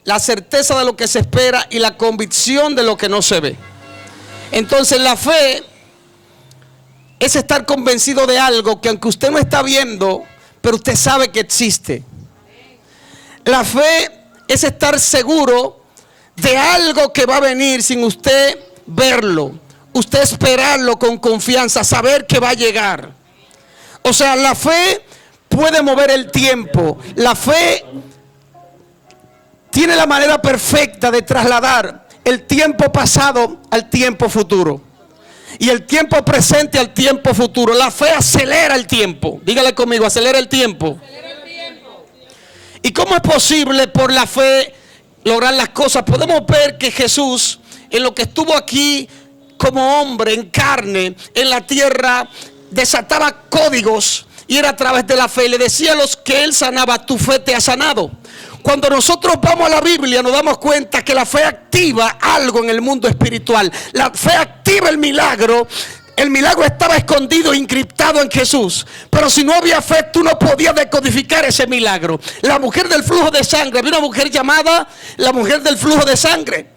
la certeza de lo que se espera y la convicción de lo que no se ve. Entonces la fe es estar convencido de algo que aunque usted no está viendo, pero usted sabe que existe. La fe es estar seguro de algo que va a venir sin usted verlo, usted esperarlo con confianza, saber que va a llegar. O sea, la fe puede mover el tiempo. La fe tiene la manera perfecta de trasladar el tiempo pasado al tiempo futuro y el tiempo presente al tiempo futuro. La fe acelera el tiempo. Dígale conmigo, acelera el tiempo. ¿Y cómo es posible por la fe lograr las cosas? Podemos ver que Jesús, en lo que estuvo aquí como hombre en carne en la tierra, desataba códigos y era a través de la fe. Le decía a los que él sanaba: tu fe te ha sanado. Cuando nosotros vamos a la Biblia nos damos cuenta que la fe activa algo en el mundo espiritual. La fe activa el milagro. El milagro estaba escondido, encriptado en Jesús. Pero si no había fe, tú no podías decodificar ese milagro. La mujer del flujo de sangre, había una mujer llamada la mujer del flujo de sangre,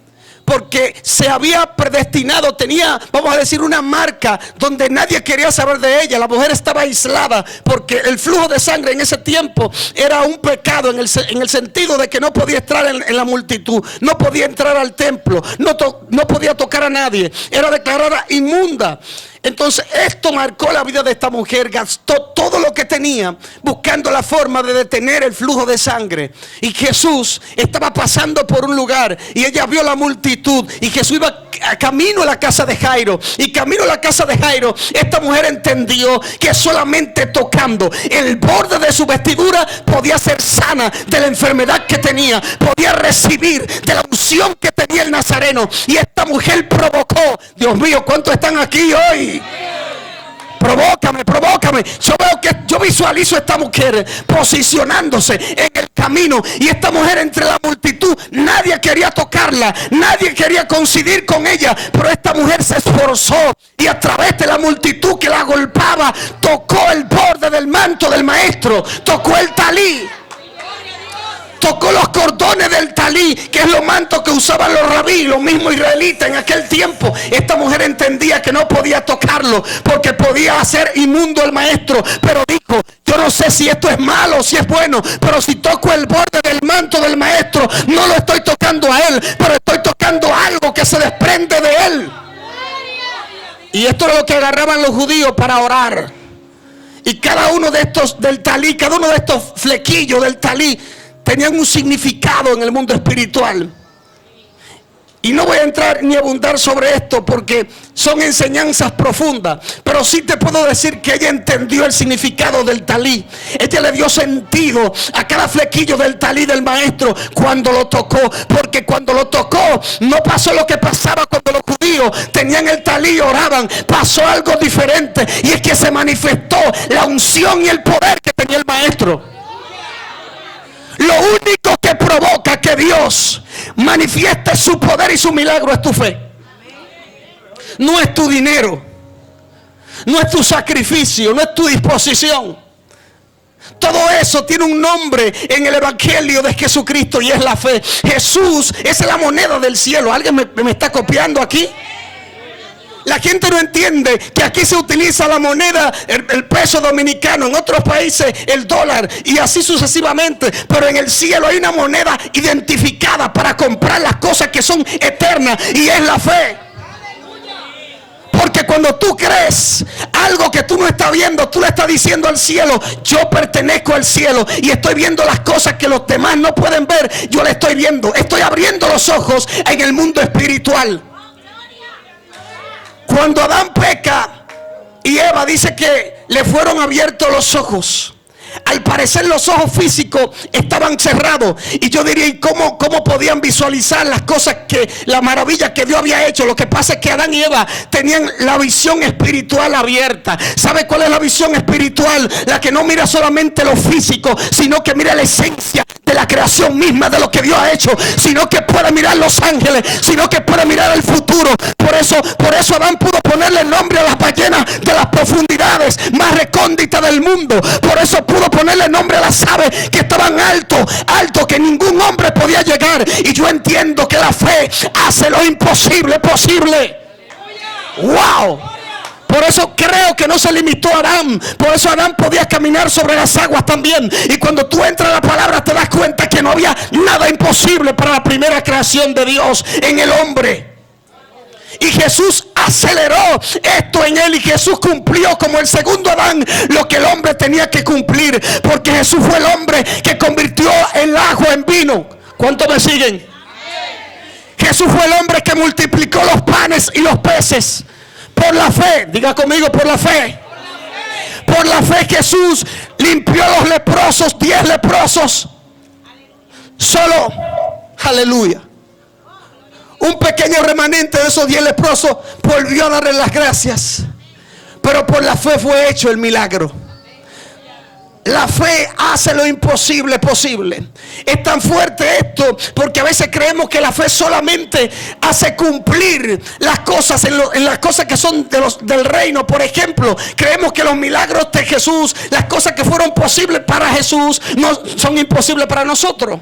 porque se había predestinado, tenía, vamos a decir, una marca donde nadie quería saber de ella. La mujer estaba aislada porque el flujo de sangre en ese tiempo era un pecado en el sentido de que no podía entrar en la multitud, no podía entrar al templo, no podía tocar a nadie, era declarada inmunda. Entonces esto marcó la vida de esta mujer. Gastó todo lo que tenía buscando la forma de detener el flujo de sangre. Y Jesús estaba pasando por un lugar y ella vio la multitud, y Jesús iba camino a la casa de Jairo. Y camino a la casa de Jairo, esta mujer entendió que solamente tocando el borde de su vestidura podía ser sana de la enfermedad que tenía, podía recibir de la unción que tenía el Nazareno. Y esta mujer provocó, Dios mío, ¿cuántos están aquí hoy? Provócame. Yo visualizo a esta mujer posicionándose en el camino, y esta mujer entre la multitud, nadie quería tocarla, nadie quería coincidir con ella, pero esta mujer se esforzó y a través de la multitud que la golpeaba, tocó el borde del manto del maestro, tocó el talí. Tocó los cordones del talí, que es los mantos que usaban los rabí, los mismos israelitas en aquel tiempo. Esta mujer entendía que no podía tocarlo porque podía hacer inmundo al maestro, pero dijo: yo no sé si esto es malo o si es bueno, pero si toco el borde del manto del maestro, no lo estoy tocando a él, pero estoy tocando algo que se desprende de él. Y esto es lo que agarraban los judíos para orar. Y cada uno de estos del talí, cada uno de estos flequillos del talí, tenían un significado en el mundo espiritual. Y no voy a entrar ni a abundar sobre esto porque son enseñanzas profundas, pero sí te puedo decir que ella entendió el significado del talí. Ella le dio sentido a cada flequillo del talí del maestro cuando lo tocó, porque cuando lo tocó no pasó lo que pasaba cuando los judíos tenían el talí y oraban. Pasó algo diferente, y es que se manifestó la unción y el poder que tenía el maestro. Lo único que provoca que Dios manifieste su poder y su milagro es tu fe. No es tu dinero, no es tu sacrificio, no es tu disposición. Todo eso tiene un nombre en el evangelio de Jesucristo, y es la fe. Jesús es la moneda del cielo. ¿Alguien me está copiando aquí? La gente no entiende que aquí se utiliza la moneda, el peso dominicano, en otros países el dólar, y así sucesivamente. Pero en el cielo hay una moneda identificada para comprar las cosas que son eternas, y es la fe. Porque cuando tú crees algo que tú no estás viendo, tú le estás diciendo al cielo: yo pertenezco al cielo y estoy viendo las cosas que los demás no pueden ver. Yo le estoy viendo, estoy abriendo los ojos en el mundo espiritual. Cuando Adán peca y Eva, dice que le fueron abiertos los ojos. Al parecer los ojos físicos estaban cerrados, y yo diría: ¿y cómo podían visualizar las cosas, las maravillas que Dios había hecho? Lo que pasa es que Adán y Eva tenían la visión espiritual abierta. ¿Sabe cuál es la visión espiritual? La que no mira solamente lo físico, sino que mira la esencia de la creación misma de lo que Dios ha hecho, sino que puede mirar los ángeles, sino que puede mirar el futuro. Por eso Adán pudo ponerle nombre a las ballenas de las profundidades más recónditas del mundo. Por eso pudo ponerle nombre a las aves que estaban alto que ningún hombre podía llegar. Y yo entiendo que la fe hace lo imposible posible. ¡Wow! Por eso creo que no se limitó a Adán. Por eso Adán podía caminar sobre las aguas también. Y cuando tú entras a la palabra te das cuenta que no había nada imposible para la primera creación de Dios en el hombre. Y Jesús aceleró esto en él, y Jesús cumplió como el segundo Adán lo que el hombre tenía que cumplir, porque Jesús fue el hombre que convirtió el agua en vino. ¿Cuántos me siguen? Jesús fue el hombre que multiplicó los panes y los peces por la fe. Diga conmigo, por la fe. Por la fe Jesús limpió a los leprosos, 10 leprosos. Solo, aleluya, un pequeño remanente de esos 10 leprosos volvió a darle las gracias. Pero por la fe fue hecho el milagro. La fe hace lo imposible posible. Es tan fuerte esto porque a veces creemos que la fe solamente hace cumplir las cosas en las cosas que son del reino. Por ejemplo, creemos que los milagros de Jesús, las cosas que fueron posibles para Jesús, no son imposibles para nosotros.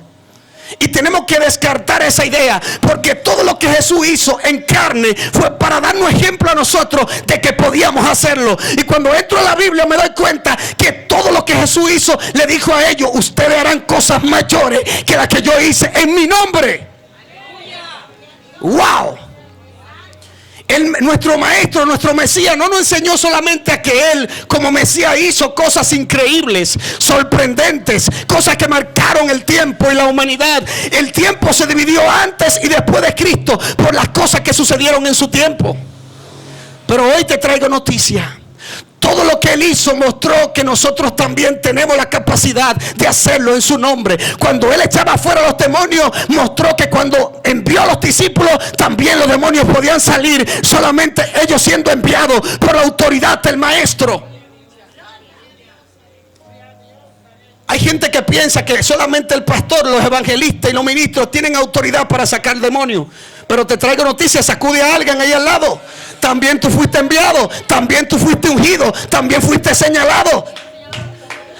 Y tenemos que descartar esa idea, porque todo lo que Jesús hizo en carne fue para darnos ejemplo a nosotros de que podíamos hacerlo. Y cuando entro a la Biblia me doy cuenta que todo lo que Jesús hizo, le dijo a ellos: ustedes harán cosas mayores que las que yo hice en mi nombre. ¡Wow! Nuestro maestro, nuestro Mesías, no nos enseñó solamente a que Él como Mesías hizo cosas increíbles, sorprendentes, cosas que marcaron el tiempo y la humanidad. El tiempo se dividió antes y después de Cristo por las cosas que sucedieron en su tiempo. Pero hoy te traigo noticia. Todo lo que Él hizo mostró que nosotros también tenemos la capacidad de hacerlo en su nombre. Cuando Él echaba fuera a los demonios, mostró que cuando envió a los discípulos, también los demonios podían salir, solamente ellos siendo enviados por la autoridad del Maestro. Hay gente que piensa que solamente el pastor, los evangelistas y los ministros tienen autoridad para sacar demonios. Pero te traigo noticias, sacude a alguien ahí al lado. También tú fuiste enviado, también tú fuiste ungido, también fuiste señalado.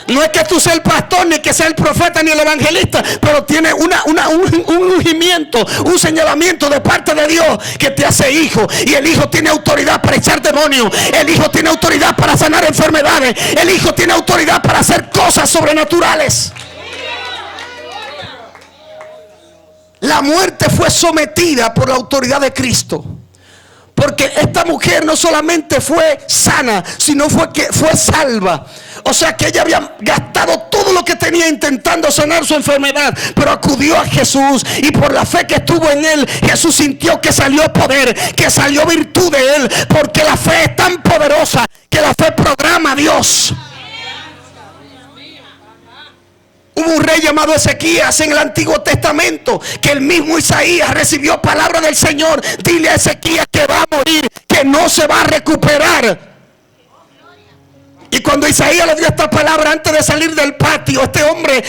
No es que tú seas el pastor, ni que seas el profeta, ni el evangelista, pero tiene un ungimiento, un señalamiento de parte de Dios que te hace hijo. Y el hijo tiene autoridad para echar demonios. El hijo tiene autoridad para sanar enfermedades. El hijo tiene autoridad para hacer cosas sobrenaturales. La muerte fue sometida por la autoridad de Cristo. Porque esta mujer no solamente fue sana, sino fue salva. O sea que ella había gastado todo lo que tenía intentando sanar su enfermedad, pero acudió a Jesús, y por la fe que estuvo en Él, Jesús sintió que salió poder, que salió virtud de Él. Porque la fe es tan poderosa que la fe programa a Dios. Hubo un rey llamado Ezequías en el Antiguo Testamento, que el mismo Isaías recibió palabra del Señor: dile a Ezequías que va a morir, que no se va a recuperar. Y cuando Isaías le dio esta palabra, antes de salir del patio, este hombre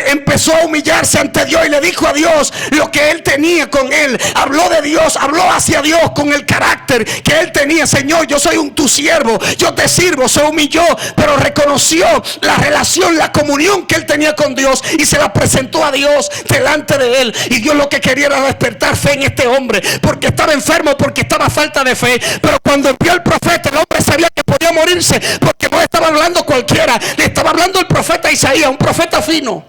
empezó a humillarse ante Dios y le dijo a Dios lo que él tenía con él. Habló de Dios, habló hacia Dios con el carácter que él tenía. Señor, yo soy tu siervo, yo te sirvo. Se humilló, pero reconoció la relación, la comunión que él tenía con Dios, y se la presentó a Dios delante de él. Y Dios lo que quería era despertar fe en este hombre, porque estaba enfermo, porque estaba a falta de fe. Pero cuando envió el profeta, el hombre sabía que podía morirse, porque no estaba hablando cualquiera, le estaba hablando el profeta Isaías, un profeta fino.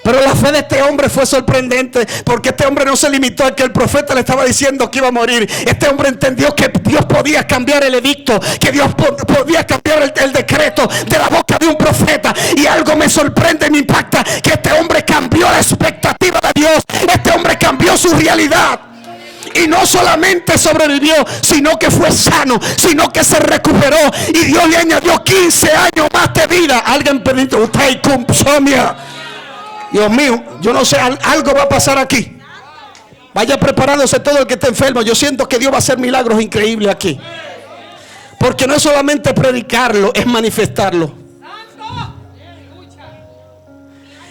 Pero la fe de este hombre fue sorprendente, porque este hombre no se limitó a que el profeta le estaba diciendo que iba a morir. Este hombre entendió que Dios podía cambiar el edicto, que Dios podía cambiar el decreto de la boca de un profeta. Y algo me sorprende y me impacta, que este hombre cambió la expectativa de Dios. Este hombre cambió su realidad. Y no solamente sobrevivió, sino que fue sano, sino que se recuperó. Y Dios le añadió 15 años más de vida. Alguien pedito, usted consomia. Dios mío, yo no sé, algo va a pasar aquí. Vaya preparándose todo el que esté enfermo. Yo siento que Dios va a hacer milagros increíbles aquí. Porque no es solamente predicarlo, es manifestarlo.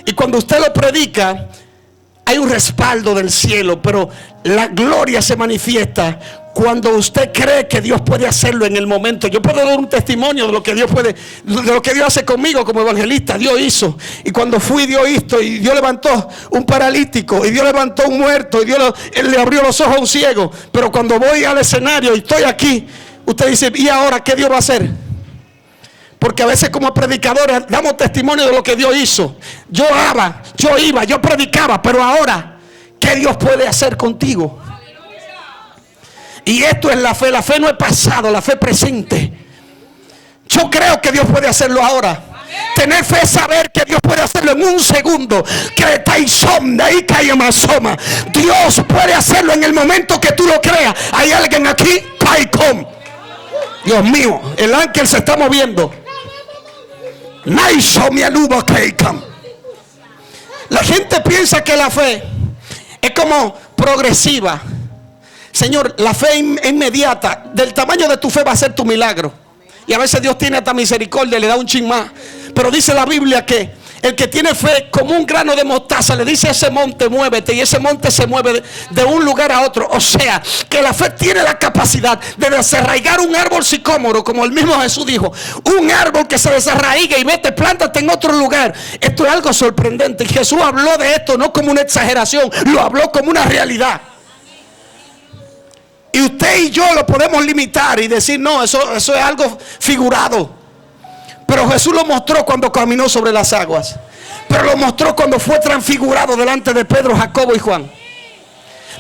Y cuando usted lo predica, hay un respaldo del cielo, pero la gloria se manifiesta cuando usted cree que Dios puede hacerlo en el momento. Yo puedo dar un testimonio de lo que Dios puede, de lo que Dios hace conmigo como evangelista. Dios hizo, y cuando fui, Dios hizo, y Dios levantó un paralítico, y Dios levantó un muerto, y Dios le abrió los ojos a un ciego. Pero cuando voy al escenario y estoy aquí, usted dice, ¿y ahora qué Dios va a hacer? Porque a veces como predicadores damos testimonio de lo que Dios hizo. Yo oraba, yo iba, yo predicaba, pero ahora, ¿qué Dios puede hacer contigo? Y esto es la fe. La fe no es pasado, la fe presente. Yo creo que Dios puede hacerlo ahora. Tener fe es saber que Dios puede hacerlo en un segundo. Dios puede hacerlo en el momento que tú lo creas. ¿Hay alguien aquí? Dios mío, el ángel se está moviendo. La gente piensa que la fe es como progresiva. Señor, la fe inmediata, del tamaño de tu fe va a ser tu milagro. Y a veces Dios tiene hasta misericordia, le da un chin más. Pero dice la Biblia que el que tiene fe como un grano de mostaza le dice a ese monte, muévete, y ese monte se mueve de un lugar a otro. O sea, que la fe tiene la capacidad de desarraigar un árbol sicómoro, como el mismo Jesús dijo. Un árbol que se desarraiga y vete, plántate en otro lugar. Esto es algo sorprendente. Y Jesús habló de esto no como una exageración, lo habló como una realidad. Y usted y yo lo podemos limitar y decir, no, eso es algo figurado. Pero Jesús lo mostró cuando caminó sobre las aguas. Pero lo mostró cuando fue transfigurado delante de Pedro, Jacobo y Juan.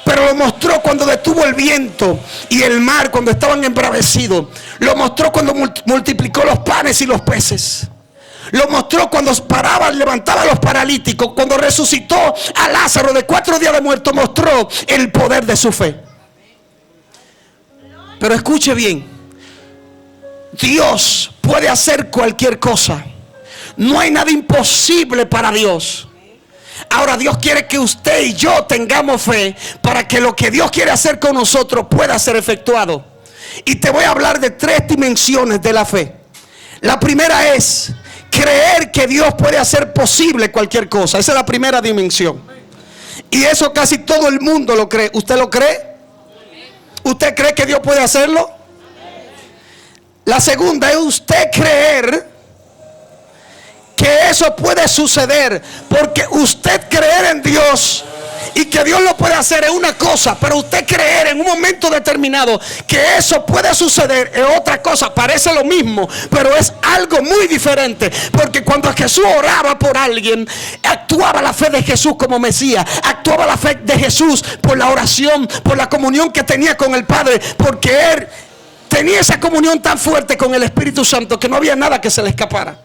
Pero lo mostró cuando detuvo el viento y el mar, cuando estaban embravecidos. Lo mostró cuando multiplicó los panes y los peces. Lo mostró cuando paraba, levantaba a los paralíticos. Cuando resucitó a Lázaro de 4 días de muerto, mostró el poder de su fe. Pero escuche bien. Dios puede hacer cualquier cosa. No hay nada imposible para Dios. Ahora Dios quiere que usted y yo tengamos fe para que lo que Dios quiere hacer con nosotros pueda ser efectuado. Y te voy a hablar de 3 dimensiones de la fe. La primera es creer que Dios puede hacer posible cualquier cosa. Esa es la primera dimensión. Y eso casi todo el mundo lo cree. ¿Usted lo cree? ¿Usted cree que Dios puede hacerlo? La segunda es usted creer que eso puede suceder, porque usted creer en Dios y que Dios lo puede hacer es una cosa, pero usted creer en un momento determinado que eso puede suceder es otra cosa. Parece lo mismo, pero es algo muy diferente, porque cuando Jesús oraba por alguien, actuaba la fe de Jesús como Mesías, actuaba la fe de Jesús por la oración, por la comunión que tenía con el Padre, porque Él tenía esa comunión tan fuerte con el Espíritu Santo que no había nada que se le escapara.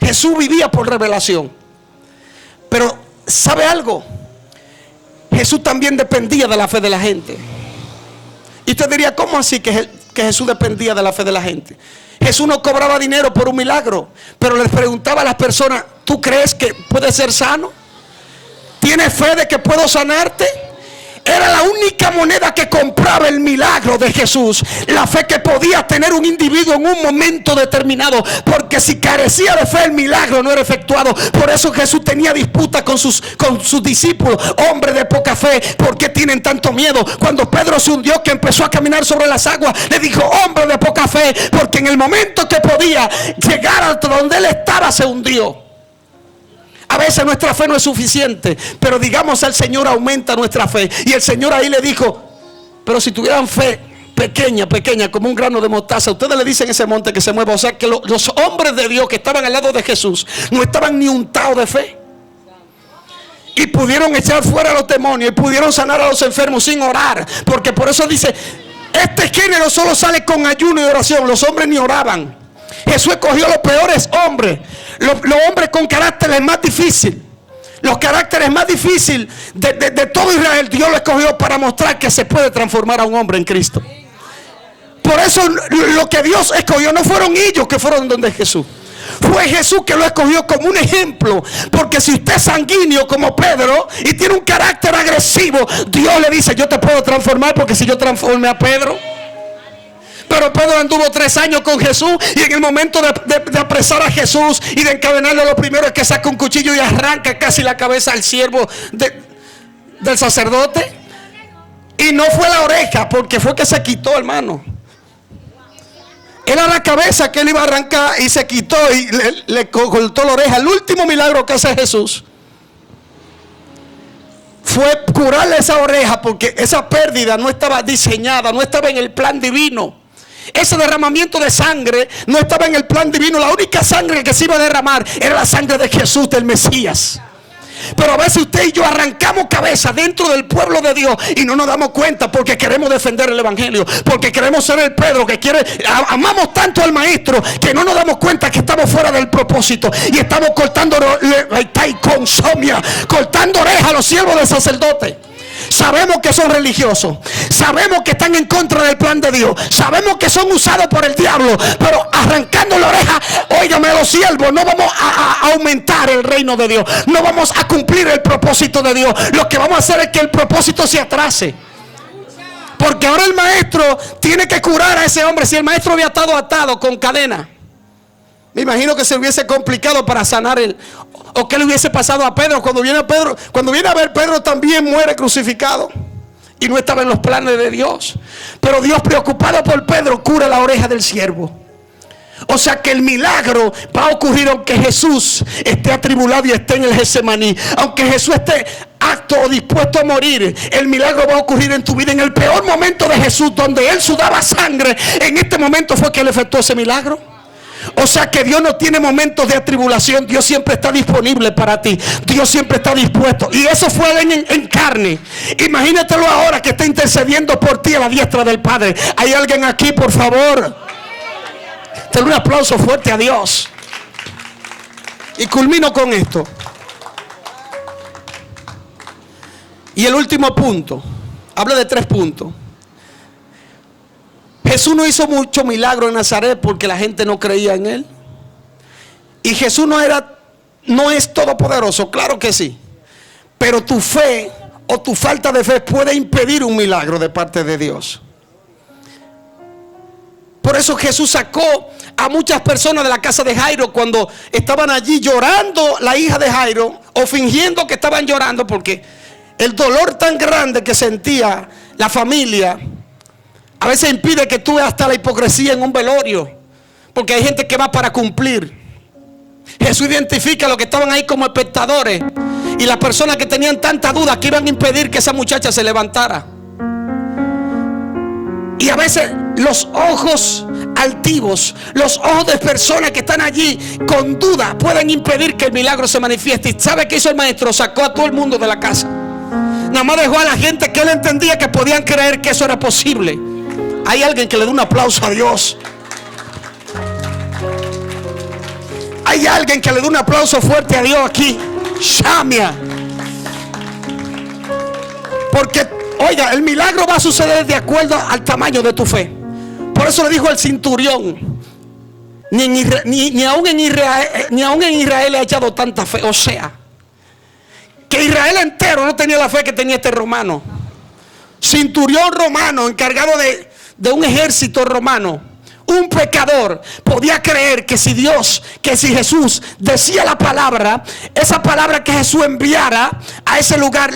Jesús vivía por revelación. Pero ¿sabe algo? Jesús también dependía de la fe de la gente. Y usted diría, ¿cómo así que Jesús dependía de la fe de la gente? Jesús no cobraba dinero por un milagro, pero les preguntaba a las personas, ¿tú crees que puedes ser sano? ¿Tienes fe de que puedo sanarte? Era la única moneda que compraba el milagro de Jesús. La fe que podía tener un individuo en un momento determinado. Porque si carecía de fe, el milagro no era efectuado. Por eso Jesús tenía disputa con sus discípulos. Hombres de poca fe, ¿por qué tienen tanto miedo? Cuando Pedro se hundió, que empezó a caminar sobre las aguas, le dijo, hombre de poca fe, porque en el momento que podía llegar hasta donde él estaba, se hundió. A veces nuestra fe no es suficiente, pero digamos al Señor, aumenta nuestra fe. Y el Señor ahí le dijo, pero si tuvieran fe pequeña, como un grano de mostaza, ustedes le dicen a ese monte que se mueva. O sea que los hombres de Dios que estaban al lado de Jesús no estaban ni untados de fe. Y pudieron echar fuera a los demonios y pudieron sanar a los enfermos sin orar. Porque por eso dice, este género solo sale con ayuno y oración. Los hombres ni oraban. Jesús escogió los peores hombres, los hombres con caracteres más difíciles. Los caracteres más difíciles de todo Israel, Dios lo escogió para mostrar que se puede transformar a un hombre en Cristo. Por eso lo que Dios escogió no fueron ellos que fueron donde Jesús. Fue Jesús que lo escogió como un ejemplo. Porque si usted es sanguíneo como Pedro y tiene un carácter agresivo, Dios le dice, yo te puedo transformar, porque si yo transformé a Pedro. Pero Pedro anduvo 3 años con Jesús, y en el momento de apresar a Jesús y de encadenarlo, lo primero es que saca un cuchillo y arranca casi la cabeza al siervo del sacerdote. Y no fue la oreja, porque fue que se quitó, hermano. Era la cabeza que él iba a arrancar y se quitó y le cortó la oreja. El último milagro que hace Jesús fue curarle esa oreja, porque esa pérdida no estaba diseñada, no estaba en el plan divino. Ese derramamiento de sangre no estaba en el plan divino. La única sangre que se iba a derramar era la sangre de Jesús, del Mesías. Pero a veces usted y yo arrancamos cabeza dentro del pueblo de Dios y no nos damos cuenta, porque queremos defender el evangelio, porque queremos ser el Pedro que quiere. Amamos tanto al maestro que no nos damos cuenta que estamos fuera del propósito y estamos cortando orejas a los siervos del sacerdote. Sabemos que son religiosos, sabemos que están en contra del plan de Dios, sabemos que son usados por el diablo, pero arrancando la oreja, óigame, los siervos, no vamos a aumentar el reino de Dios, no vamos a cumplir el propósito de Dios. Lo que vamos a hacer es que el propósito se atrase, porque ahora el maestro tiene que curar a ese hombre. Si el maestro había estado atado con cadena, me imagino que se hubiese complicado para sanar él. ¿O qué le hubiese pasado a Pedro? Cuando viene a ver, Pedro también muere crucificado. Y no estaba en los planes de Dios. Pero Dios, preocupado por Pedro, cura la oreja del siervo. O sea que el milagro va a ocurrir aunque Jesús esté atribulado y esté en el Getsemaní. Aunque Jesús esté apto o dispuesto a morir, el milagro va a ocurrir en tu vida. En el peor momento de Jesús, donde él sudaba sangre, en este momento fue que él efectuó ese milagro. O sea que Dios no tiene momentos de atribulación. Dios siempre está disponible para ti. Dios siempre está dispuesto. Y eso fue en carne. Imagínatelo ahora que está intercediendo por ti a la diestra del Padre. ¿Hay alguien aquí, por favor? Dale un aplauso fuerte a Dios. Y culmino con esto. Y el último punto. Habla de 3 puntos. Jesús no hizo mucho milagro en Nazaret porque la gente no creía en él. Y Jesús no es todopoderoso, claro que sí. Pero tu fe o tu falta de fe puede impedir un milagro de parte de Dios. Por eso Jesús sacó a muchas personas de la casa de Jairo cuando estaban allí llorando la hija de Jairo, o fingiendo que estaban llorando, porque el dolor tan grande que sentía la familia a veces impide que tú veas hasta la hipocresía en un velorio, porque hay gente que va para cumplir. Jesús identifica a los que estaban ahí como espectadores y las personas que tenían tanta duda que iban a impedir que esa muchacha se levantara. Y a veces los ojos altivos, los ojos de personas que están allí con duda, pueden impedir que el milagro se manifieste. ¿Y sabe qué hizo el maestro? Sacó a todo el mundo de la casa. Nada más dejó a la gente que él entendía que podían creer que eso era posible. Hay alguien que le dé un aplauso a Dios. Hay alguien que le dé un aplauso fuerte a Dios aquí. Shamia. Porque, oiga, el milagro va a suceder de acuerdo al tamaño de tu fe. Por eso le dijo al centurión: ni aún en Israel he hallado tanta fe. O sea, que Israel entero no tenía la fe que tenía este romano. Centurión romano, encargado de un ejército romano, un pecador, podía creer que si Jesús decía la palabra, esa palabra que Jesús enviara a ese lugar,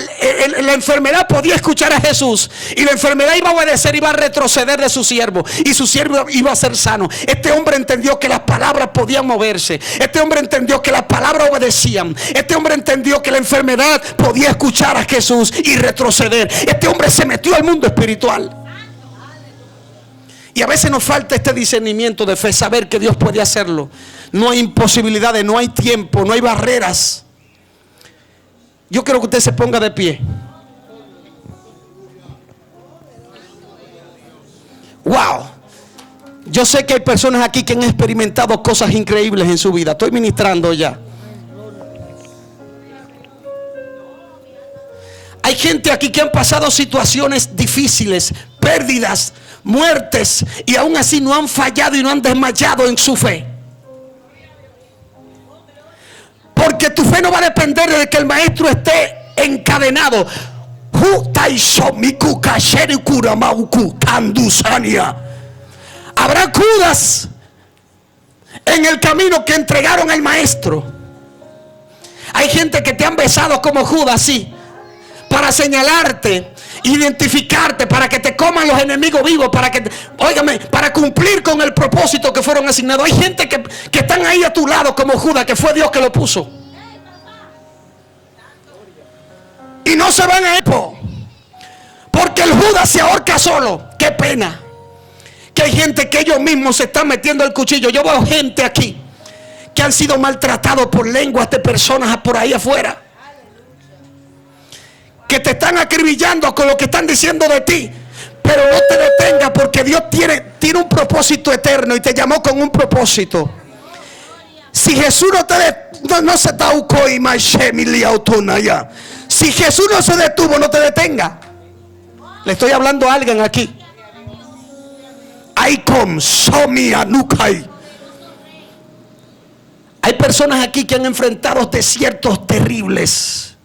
la enfermedad podía escuchar a Jesús y la enfermedad iba a obedecer, iba a retroceder de su siervo y su siervo iba a ser sano. Este hombre entendió que las palabras podían moverse. Este hombre entendió que las palabras obedecían. Este hombre entendió que la enfermedad podía escuchar a Jesús y retroceder. Este hombre se metió al mundo espiritual. Y a veces nos falta este discernimiento de fe, saber que Dios puede hacerlo. No hay imposibilidades, no hay tiempo, no hay barreras. Yo quiero que usted se ponga de pie. Wow. Yo sé que hay personas aquí que han experimentado cosas increíbles en su vida. Estoy ministrando ya. Hay gente aquí que han pasado situaciones difíciles, pérdidas, muertes, y aún así no han fallado y no han desmayado en su fe. Porque tu fe no va a depender de que el maestro esté encadenado. Habrá Judas en el camino que entregaron al maestro. Hay gente que te han besado como Judas, sí, para señalarte, identificarte, para que te coman los enemigos vivos, óigame, para cumplir con el propósito que fueron asignados. Hay gente que están ahí a tu lado como Judas, que fue Dios que lo puso. Y no se van a ir, porque el Judas se ahorca solo. Qué pena que hay gente que ellos mismos se están metiendo el cuchillo. Yo veo gente aquí que han sido maltratados por lenguas de personas por ahí afuera, que te están acribillando con lo que están diciendo de ti. Pero no te detengas, porque Dios tiene un propósito eterno y te llamó con un propósito. Si Jesús si Jesús no se detuvo, no te detenga. Le estoy hablando a alguien aquí. Hay personas aquí que han enfrentado desiertos terribles,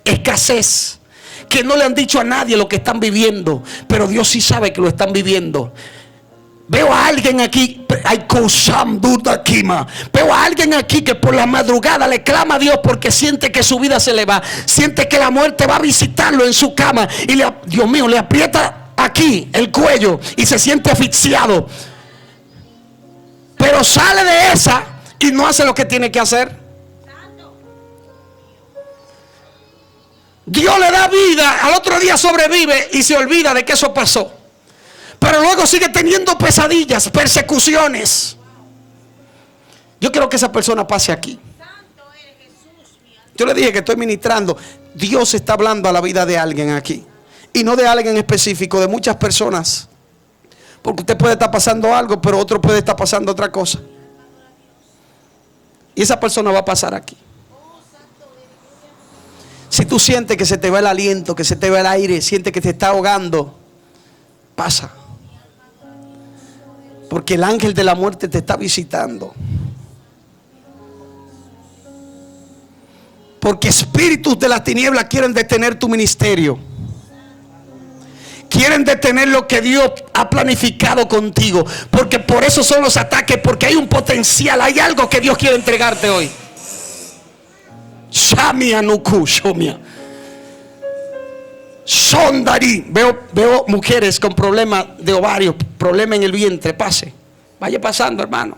escasez, que no le han dicho a nadie lo que están viviendo, pero Dios sí sabe que lo están viviendo. Veo a alguien aquí, veo a alguien aquí que por la madrugada le clama a Dios porque siente que su vida se le va, siente que la muerte va a visitarlo en su cama y Dios mío, le aprieta aquí el cuello y se siente asfixiado, pero sale de esa y no hace lo que tiene que hacer. Dios le da vida, al otro día sobrevive y se olvida de que eso pasó. Pero luego sigue teniendo pesadillas, persecuciones. Yo quiero que esa persona pase aquí. Yo le dije que estoy ministrando. Dios está hablando a la vida de alguien aquí. Y no de alguien específico, de muchas personas. Porque usted puede estar pasando algo, pero otro puede estar pasando otra cosa. Y esa persona va a pasar aquí. Si tú sientes que se te va el aliento, que se te va el aire, sientes que te está ahogando, pasa. Porque el ángel de la muerte te está visitando. Porque espíritus de las tinieblas quieren detener tu ministerio. Quieren detener lo que Dios ha planificado contigo. Porque por eso son los ataques. Porque hay un potencial, hay algo que Dios quiere entregarte hoy. Shamia Nuku, Shomia. Sondari. Veo mujeres con problemas de ovarios, problemas en el vientre. Vaya pasando, hermano.